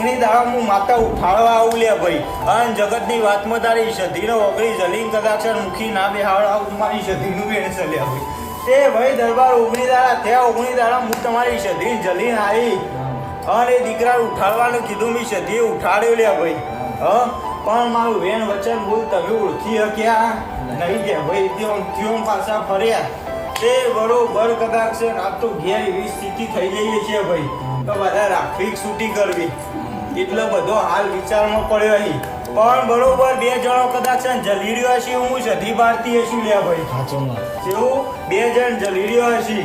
ઓગણી દાડા હું માતા ઉઠાડવા આવું લે ભાઈ અને જગતની વાતમાં તારી સધીનો ઓગળી જલીન કદાચ મુખી ના બેહાડ મારી સધીનું બેન ચાલ્યા ભાઈ તે ભાઈ દરબાર ઓગણી દાડા ત્યાં ઓગણી દાડા હું તમારી સધી જલીન આવી અને દીકરા ઉઠાડવાનું કીધું મેં સધીએ ઉઠાડ્યો લે ભાઈ પણ મારું વેણ વચન બોલ તમે ઓળખી શક્યા નહીં ગયા ભાઈ ત્યોમ પાછા ફર્યા તે બરોબર કદાચ છે આ તો ઘેર એવી સ્થિતિ થઈ જઈએ છે ભાઈ તો બધા ટ્રાફિક છૂટી કરવી એટલો બધો હાલ વિચારમાં પડ્યો અહીં પણ બરોબર બે જણો કદાચ જલીડ્યો હશે હું સધી ભારતી હશું લે ભાઈ જેવું બે જણ જલીડ્યો હશે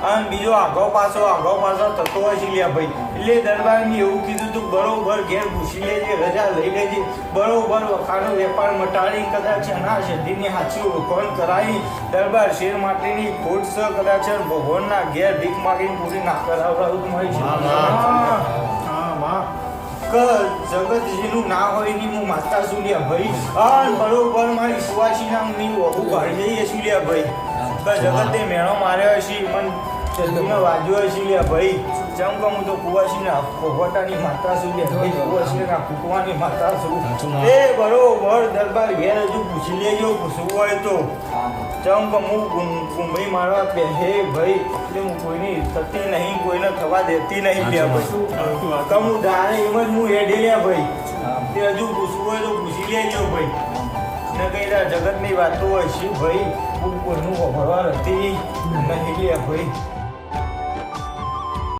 અને બીજો આગો પાછો થતો હશે લે ભાઈ એટલે દરબારની એવું કીધું તું બરોબર ઘેર ઘૂસી લેજે રજા લઈ લેજે બરોબર વખાનો વેપાર મટાડી કદાચ ના સધીની સાચી ઓળખાણ કરાવી દરબાર શેર માટેની ખોટ છે કદાચ ભગવાનના ઘેર ભીખ માગીને પૂરી ના કરાવડાવું મારી જગતજીનું ના હોય ની હું માતા સુલ્યા ભાઈ અને બરોબર મારી સુવાસી નામની વહુ કાઢી જઈએ સુલ્યા ભાઈ જગતે મેળો માર્યો હશે મન જલ્દીનો વાજ્યો હશે લ્યા ભાઈ જેમ કે હું તો કુવાસીના ભોગવટાની માતા છું લ્યા ભાઈ કુવાસીના કૂટવાની માતા છું એ બરોબર દરબાર ઘેર હજુ પૂછી લેજો પૂછવું હોય તો જેમ કે હું કુંભઈ મારવા હે ભાઈ એટલે હું કોઈની થતી નહીં કોઈને થવા દેતી નહીં લ્યા ભાઈ તો હું દાને એમ જ હું હેડે લ્યા ભાઈ તે હજુ પૂછવું હોય તો પૂછી લેજો ભાઈ ને કઈ જગતની વાતો હોય છે ભાઈ હું કોઈનું ખબર હતી નહીં લ્યા ભાઈ